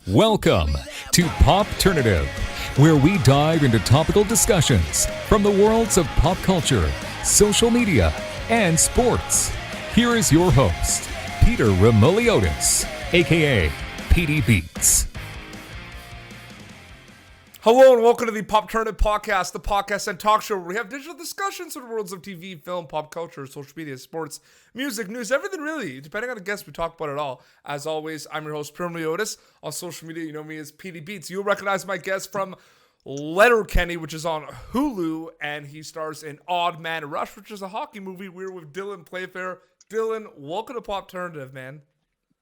Welcome to Popternative, where we dive into topical discussions from the worlds of pop culture, social media, and sports. Here is your host, Peter Remoliotis, aka PD Beats. Hello and welcome to the Popternative podcast, the podcast and talk show where we have digital discussions in the worlds of TV, film, pop culture, social media, sports, music, news, everything really. Depending on the guest, we talk about it all. As always, I'm your host, Peter Remoliotis. On social media, you know me as PD Beats. You'll recognize my guest from Letterkenny, which is on Hulu, and he stars in Odd Man Rush, which is a hockey movie. We're with Dylan Playfair. Dylan, welcome to Popternative, man.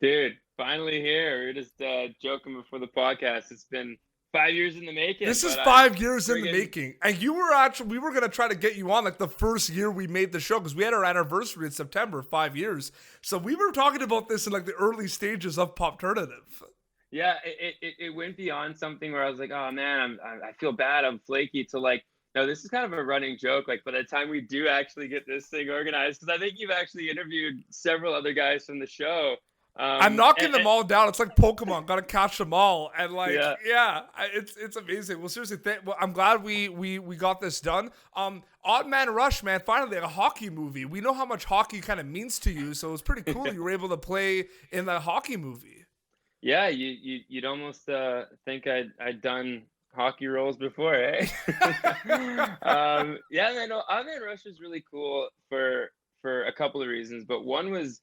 Dude, finally here. We were just joking before the podcast. It's been 5 years in the making. This is 5 years in the making. And we were going to try to get you on like the first year we made the show because we had our anniversary in September, 5 years. So we were talking about this in like the early stages of Popternative. Yeah, it went beyond something where I was like, oh man, I feel bad, I'm flaky, to like, no, this is kind of a running joke. Like by the time we do actually get this thing organized, because I think you've actually interviewed several other guys from the show. I'm knocking them all down. It's like Pokemon, gotta catch them all, and like, it's amazing. Well, seriously, I'm glad we got this done. Odd Man Rush, man, finally a hockey movie. We know how much hockey kind of means to you, so it was pretty cool you were able to play in the hockey movie. Yeah, you'd almost think I'd done hockey roles before, eh? Yeah, man. No, Odd Man Rush is really cool for a couple of reasons, but one was.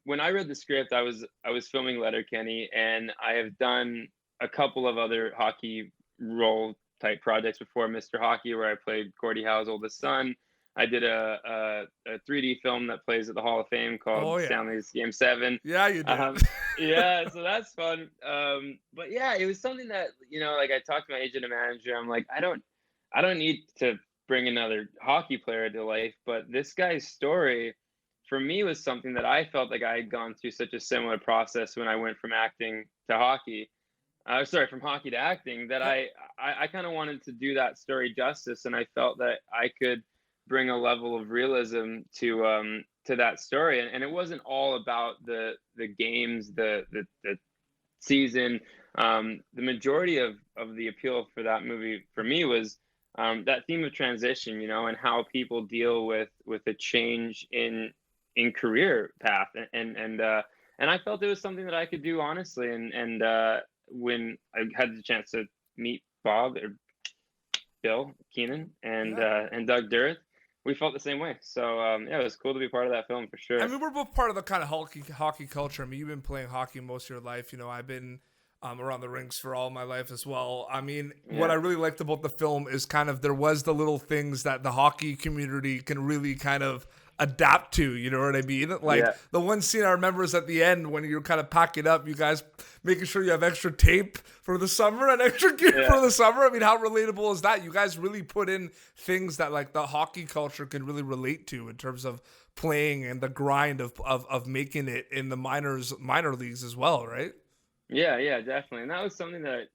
When I read the script, I was filming Letterkenny, and I have done a couple of other hockey role type projects before. Mr. Hockey, where I played Gordie Howe's oldest son. I did a 3D film that plays at the Hall of Fame called Stanley's Game 7. Yeah, you did. Yeah, so that's fun. But yeah, it was something that, like I talked to my agent and manager. I'm like, I don't need to bring another hockey player to life, but this guy's story, for me, was something that I felt like I had gone through such a similar process when I went from acting to hockey. From hockey to acting, that I kind of wanted to do that story justice, and I felt that I could bring a level of realism to that story. And it wasn't all about the games, the season. The majority of the appeal for that movie for me was that theme of transition, and how people deal with a change in career path, and I felt it was something that I could do honestly, and when I had the chance to meet Bill Keenan and Doug Durrett, we felt the same way. So it was cool to be part of that film for sure. I mean, we're both part of the kind of hockey culture. I mean, you've been playing hockey most of your life. I've been around the rinks for all my life as well. I mean, what I really liked about the film is kind of there was the little things that the hockey community can really kind of adapt to, you know what I mean? Like the one scene I remember is at the end when you're kind of packing up, you guys making sure you have extra tape for the summer and extra gear for the summer. I mean, how relatable is that? You guys really put in things that like the hockey culture can really relate to in terms of playing and the grind of making it in the minor leagues as well, right? Yeah, definitely. And that was something that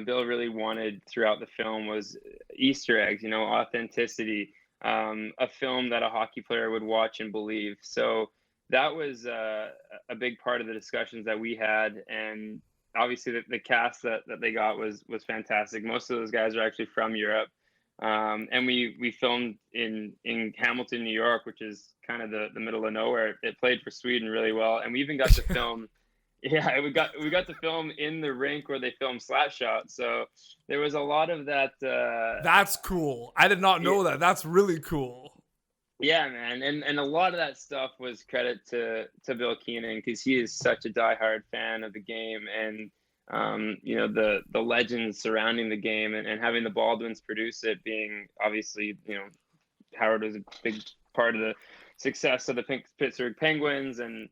Bill really wanted throughout the film was Easter eggs, authenticity. A film that a hockey player would watch and believe. So that was a big part of the discussions that we had. And obviously the cast that they got was fantastic. Most of those guys are actually from Europe. And we filmed in Hamilton, New York, which is kind of the middle of nowhere. It played for Sweden really well. And we even got to film we got to film in the rink where they film Slapshot. So there was a lot of that. That's cool. I did not know that. That's really cool. Yeah, man. And a lot of that stuff was credit to Bill Keenan, because he is such a diehard fan of the game, and the legends surrounding the game, and having the Baldwins produce it, being obviously, Howard was a big part of the success of the Pittsburgh Penguins, and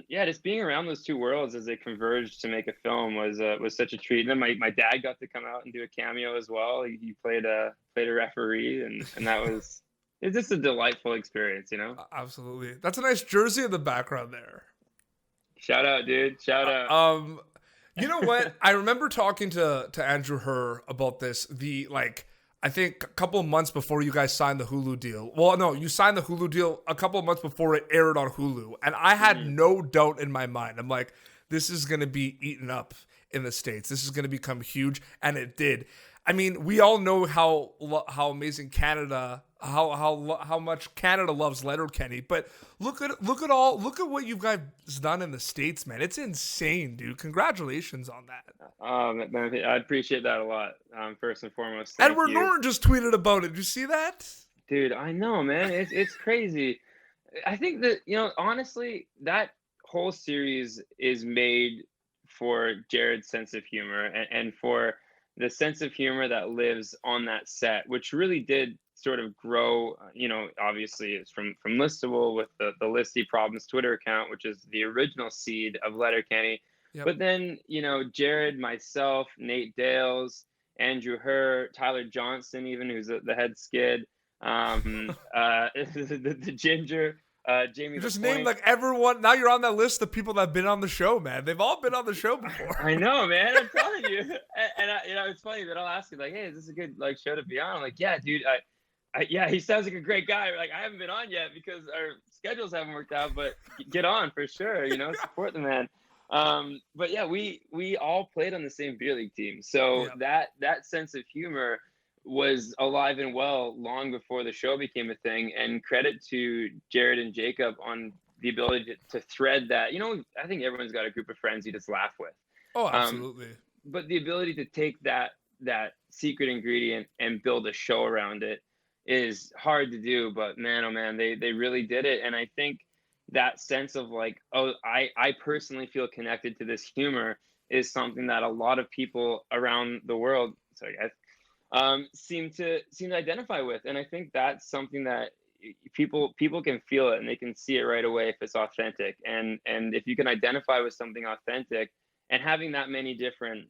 just being around those two worlds as they converged to make a film was such a treat. And then my dad got to come out and do a cameo as well. He played a referee, and that was it's just a delightful experience, Absolutely. That's a nice jersey in the background there. Shout out, dude. Shout out. You know what? I remember talking to Andrew Herr about this. I think a couple of months before you guys signed the Hulu deal. Well, no, you signed the Hulu deal a couple of months before it aired on Hulu. And I had no doubt in my mind. I'm like, this is going to be eaten up in the States. This is going to become huge, and it did. I mean, we all know how amazing Canada, how much Canada loves Letterkenny, but look at what you guys done in the States, man. It's insane, dude. Congratulations on that. Man, I appreciate that a lot. First and foremost, thank Edward you. Norton just tweeted about it. Did you see that? Dude, I know, man. It's crazy. I think that, honestly, that whole series is made for Jared's sense of humor and for the sense of humor that lives on that set, which really did sort of grow. Obviously it's from Listable with the Listy Problems Twitter account, which is the original seed of Letterkenny. Yep. But then, Jared, myself, Nate Dales, Andrew Herr, Tyler Johnson, even, who's the head skid, the Ginger, Jamie. You just named like everyone. Now you're on that list of people that have been on the show, man. They've all been on the show before. I know, man. I'm telling you. And it's funny that I'll ask you, like, hey, is this a good show to be on? I'm like, yeah, dude. Yeah, he sounds like a great guy. Like, I haven't been on yet because our schedules haven't worked out, but get on for sure. Support the man. But yeah, we all played on the same beer league team, so that sense of humor was alive and well long before the show became a thing. And credit to Jared and Jacob on the ability to thread that. I think everyone's got a group of friends you just laugh with. Oh, absolutely. But the ability to take that secret ingredient and build a show around it is hard to do. But man, oh man, they really did it. And I think that sense of like, oh, I personally feel connected to this humor is something that a lot of people around the world, sorry guys, seem to identify with. And I think that's something that people can feel it and they can see it right away if it's authentic. And if you can identify with something authentic and having that many different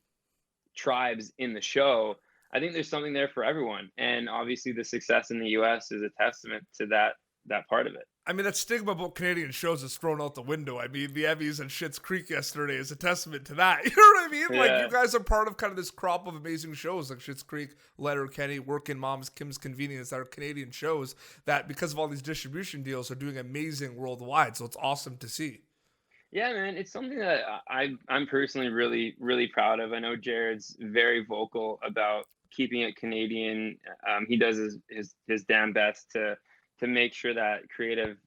tribes in the show, I think there's something there for everyone. And obviously the success in the US is a testament to that part of it. I mean, that stigma about Canadian shows is thrown out the window. I mean, the Emmys and Schitt's Creek yesterday is a testament to that. You know what I mean? Yeah. Like, you guys are part of kind of this crop of amazing shows like Schitt's Creek, Letterkenny, Working Moms, Kim's Convenience, that are Canadian shows that, because of all these distribution deals, are doing amazing worldwide. So it's awesome to see. Yeah, man, it's something that I'm personally really, really proud of. I know Jared's very vocal about keeping it Canadian. He does his damn best to make sure that creative,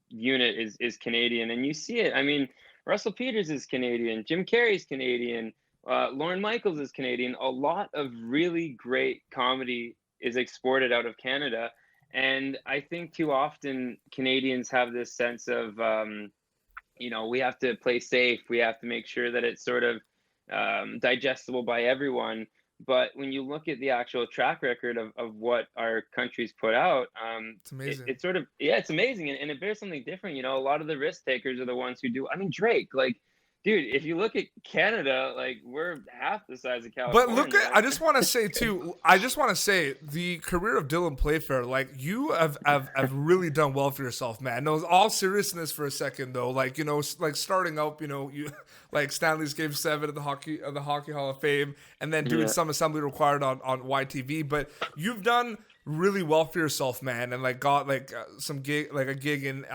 unit is Canadian. And you see it. I mean, Russell Peters is Canadian. Jim Carrey's Canadian. Lorne Michaels is Canadian. A lot of really great comedy is exported out of Canada. And I think too often Canadians have this sense of, we have to play safe. We have to make sure that it's sort of digestible by everyone. But when you look at the actual track record of what our country's put out, it's amazing. It's sort of, it's amazing. And it bears something different. A lot of the risk takers are the ones who do. I mean, Drake, like, dude, if you look at Canada, like, we're half the size of California. But look at, I just want to say, the career of Dylan Playfair, like, you have really done well for yourself, man. No, all seriousness for a second, though. Like, like starting out, you like Stanley's Game 7 of the Hockey Hall of Fame, and then doing some assembly required on YTV. But you've done really well for yourself, man, and like got like some gig, like a gig in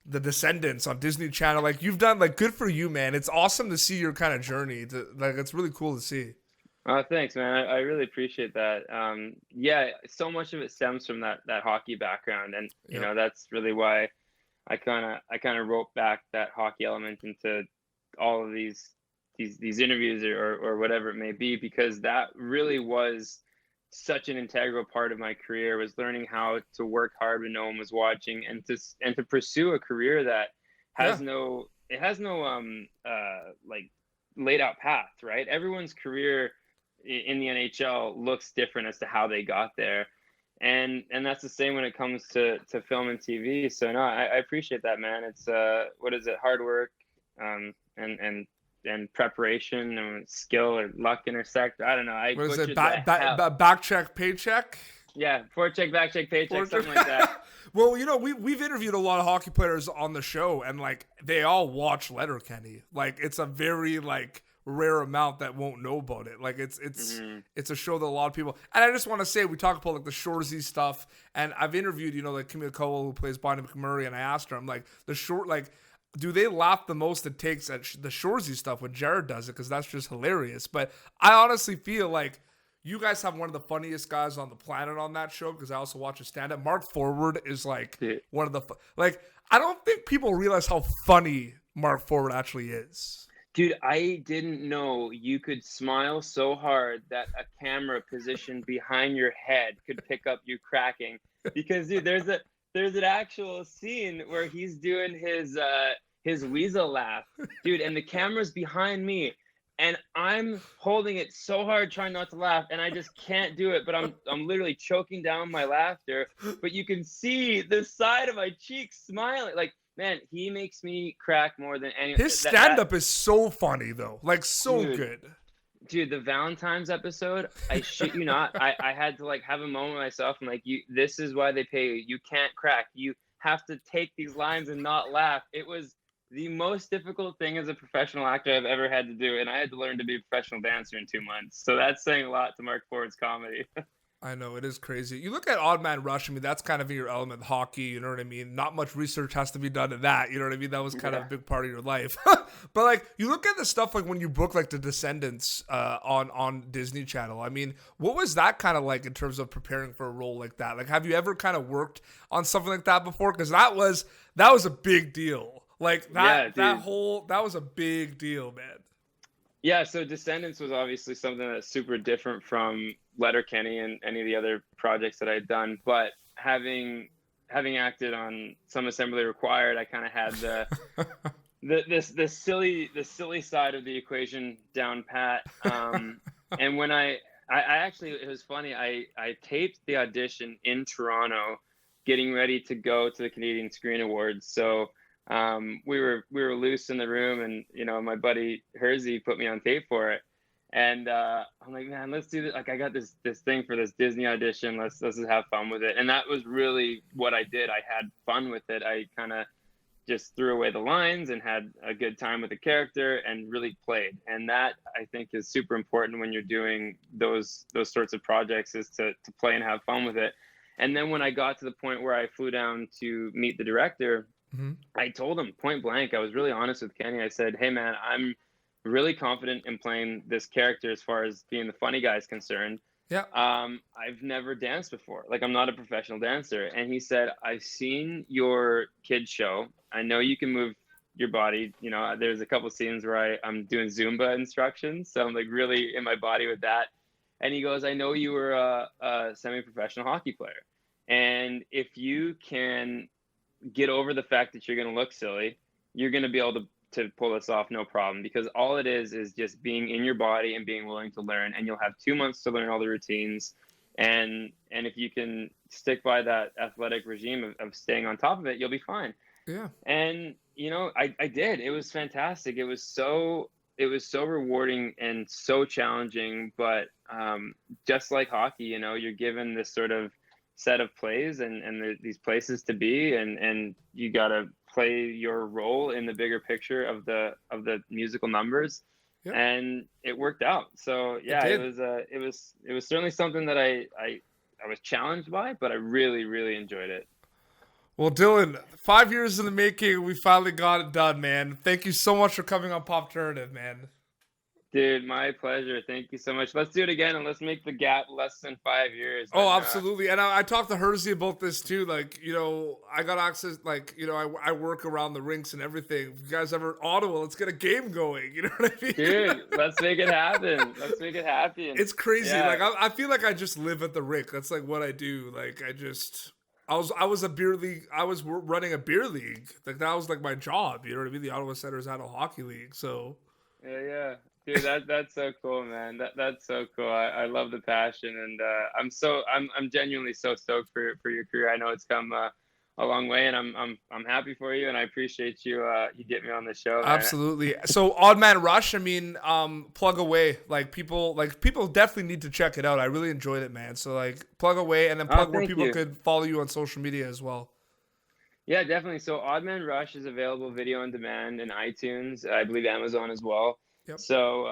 the Descendants on Disney Channel. Like, you've done, like, good for you, man. It's awesome to see your kind of journey. It's really cool to see. Thanks, man. I really appreciate that. So much of it stems from that hockey background, and that's really why I kind of wrote back that hockey element into all of these interviews or whatever it may be, because that really was such an integral part of my career, was learning how to work hard when no one was watching, and to pursue a career that has no like laid out path, right? Everyone's career in the NHL looks different as to how they got there, and that's the same when it comes to film and TV. So no, I appreciate that, man. It's hard work and preparation and skill or luck intersect. I don't know. What is it? Back check, paycheck? Yeah, forecheck, back check, paycheck, something like that. Well, we've interviewed a lot of hockey players on the show, and like they all watch Letterkenny. Like, it's a very like rare amount that won't know about it. Like, it's a show that a lot of people. And I just want to say, we talk about like the Shoresy stuff, and I've interviewed like Camille Cowell, who plays Bonnie McMurray, and I asked her, I'm like, do they laugh the most it takes at the Shoresy stuff when Jared does it, because that's just hilarious. But I honestly feel like you guys have one of the funniest guys on the planet on that show, because I also watch a stand-up. Mark Forward is like one of the like, I don't think people realize how funny Mark Forward actually is. Dude, I didn't know you could smile so hard that a camera positioned behind your head could pick up you cracking. Because dude, there's an actual scene where he's doing his weasel laugh, dude, and the camera's behind me, and I'm holding it so hard trying not to laugh, and I just can't do it. But I'm literally choking down my laughter. But you can see the side of my cheeks smiling, like. Man, he makes me crack more than anyone. His stand-up is so funny, though. Like, so good. Dude, the Valentine's episode, I shit you not, I had to, like, have a moment with myself. I'm like, this is why they pay you. You can't crack. You have to take these lines and not laugh. It was the most difficult thing as a professional actor I've ever had to do, and I had to learn to be a professional dancer in 2 months. So that's saying a lot to Mark Ford's comedy. I know, it is crazy. You look at Odd Man Rush, I mean, that's kind of in your element, hockey, you know what I mean? Not much research has to be done in that, you know what I mean? That was kind of a big part of your life. But, like, you look at the stuff, like, when you book, like, the Descendants on Disney Channel. I mean, what was that kind of like in terms of preparing for a role like that? Like, have you ever kind of worked on something like that before? Because that was a big deal. Like, that was a big deal, man. Yeah, so Descendants was obviously something that's super different from Letterkenny and any of the other projects that I'd done. But having acted on Some Assembly Required, I kind of had the silly side of the equation down pat. And when I actually, it was funny. I taped the audition in Toronto, getting ready to go to the Canadian Screen Awards. So. We were loose in the room, and my buddy Hersey put me on tape for it, and I'm like, man, let's do this. Like, I got this thing for this Disney audition. Let's just have fun with it. And that was really what I did. I had fun with it. I kind of just threw away the lines and had a good time with the character and really played. And that, I think, is super important when you're doing those sorts of projects, is to play and have fun with it. And then when I got to the point where I flew down to meet the director, I told him point blank, I was really honest with Kenny. I said, hey, man, I'm really confident in playing this character as far as being the funny guy is concerned. Yeah. I've never danced before. Like, I'm not a professional dancer. And he said, I've seen your kids show. I know you can move your body. There's a couple scenes where I'm doing Zumba instructions. So I'm like really in my body with that. And he goes, I know you were a semi-professional hockey player. And if you can get over the fact that you're going to look silly, you're going to be able to pull this off, no problem, because all it is just being in your body and being willing to learn, and you'll have 2 months to learn all the routines. And if you can stick by that athletic regime of staying on top of it, you'll be fine. Yeah. And, I did. It was fantastic. It was so rewarding and so challenging, but just like hockey, you're given this sort of set of plays and these places to be, and you got to play your role in the bigger picture of the musical numbers. Yep. And it worked out. So yeah, it was certainly something that I was challenged by, but I really, really enjoyed it. Well, Dylan, 5 years in the making, we finally got it done, man. Thank you so much for coming on Popternative, man. Dude, my pleasure. Thank you so much. Let's do it again, and let's make the gap less than 5 years. Oh, absolutely. And I talked to Hersey about this too. Like, I got access, like, I work around the rinks and everything. If you guys ever Ottawa, let's get a game going. You know what I mean? Dude, let's make it happen. It's crazy. Yeah. Like, I feel like I just live at the rink. That's like what I do. Like, I was running a beer league. Like, that was like my job. You know what I mean? The Ottawa Senators had a hockey league. So yeah. Dude, that's so cool, man. That's so cool. I love the passion, and I'm genuinely so stoked for your career. I know it's come a long way, and I'm happy for you, and I appreciate you get me on the show, man. Absolutely. So Odd Man Rush, I mean, plug away. Like people definitely need to check it out. I really enjoyed it, man. So like plug away, and then plug where people could follow you on social media as well. Yeah, definitely. So Odd Man Rush is available video on demand in iTunes. I believe Amazon as well. Yep. So,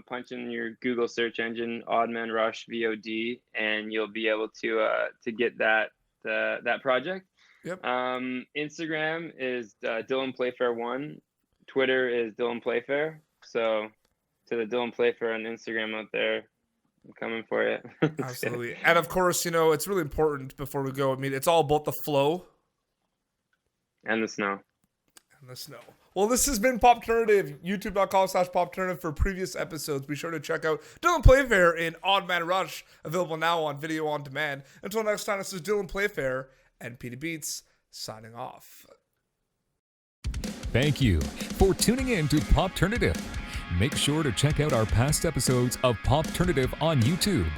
punch in your Google search engine, Odd Man Rush VOD, and you'll be able to get that project. Yep. Instagram is Dylan Playfair 1. Twitter is Dylan Playfair. So to the Dylan Playfair on Instagram out there, I'm coming for you. Absolutely. And of course, it's really important before we go. I mean, it's all about the flow And the snow. and the snow. Well, this has been Popternative, youtube.com/Popternative for previous episodes. Be sure to check out Dylan Playfair in Odd Man Rush, available now on video on demand. Until next time, this is Dylan Playfair and Petey Beats signing off. Thank you for tuning in to Popternative. Make sure to check out our past episodes of Popternative on YouTube.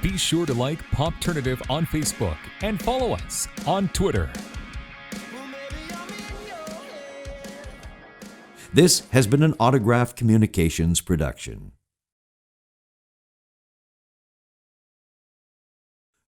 Be sure to like Popternative on Facebook and follow us on Twitter. This has been an Autograph Communications production.